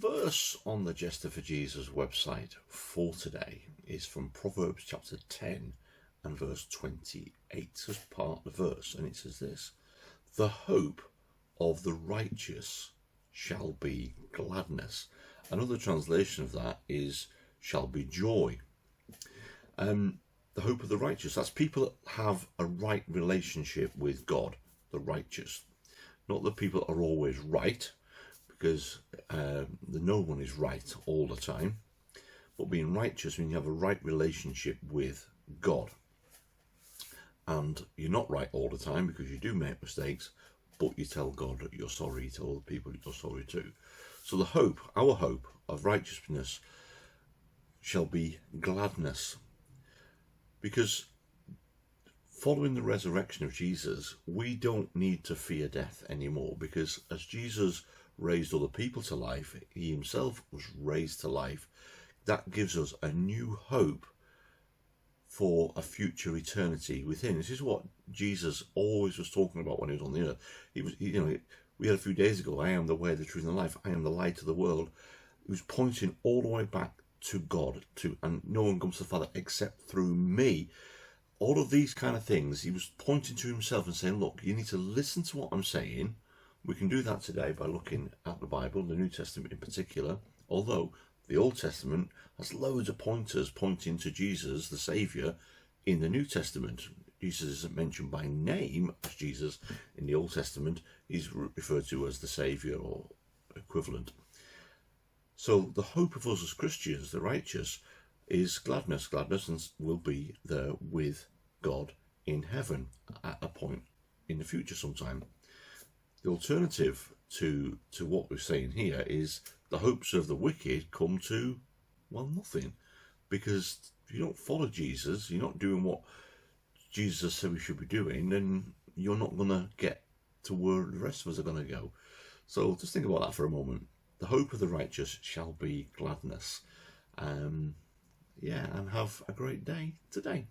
verse on the Jester for Jesus website for today is from Proverbs chapter 10 and verse 28 as part of the verse, and it says this: "The hope of the righteous shall be gladness." Another translation of that is shall be joy. The hope of the righteous, that's people that have a right relationship with God, the righteous. Not that people are always right, because no one is right all the time, but being righteous means you have a right relationship with God. And you're not right all the time because you do make mistakes, but you tell God that you're sorry, you tell other people you're sorry too. So the hope, our hope of righteousness shall be gladness. Because following the resurrection of Jesus, we don't need to fear death anymore, because as Jesus raised other people to life, he himself was raised to life. That gives us a new hope for a future eternity with him. This is what Jesus always was talking about when he was on the earth. We had a few days ago, "I am the way, the truth, and the life. I am the light of the world." He was pointing all the way back to God, and no one comes to the Father except through me. All of these kind of things, he was pointing to himself and saying, look, you need to listen to what I'm saying. We can do that today by looking at the Bible, the New Testament in particular, although the Old Testament has loads of pointers pointing to Jesus, the Saviour, in the New Testament. Jesus isn't mentioned by name as Jesus in the Old Testament. He's referred to as the Saviour or equivalent. So the hope of us as Christians, the righteous, is gladness. Gladness will be there with God in heaven at a point in the future sometime. The alternative to what we're saying here is the hopes of the wicked come to, well, nothing. Because if you don't follow Jesus, you're not doing what Jesus said we should be doing, then you're not going to get to where the rest of us are going to go. So just think about that for a moment. The hope of the righteous shall be gladness. And have a great day today.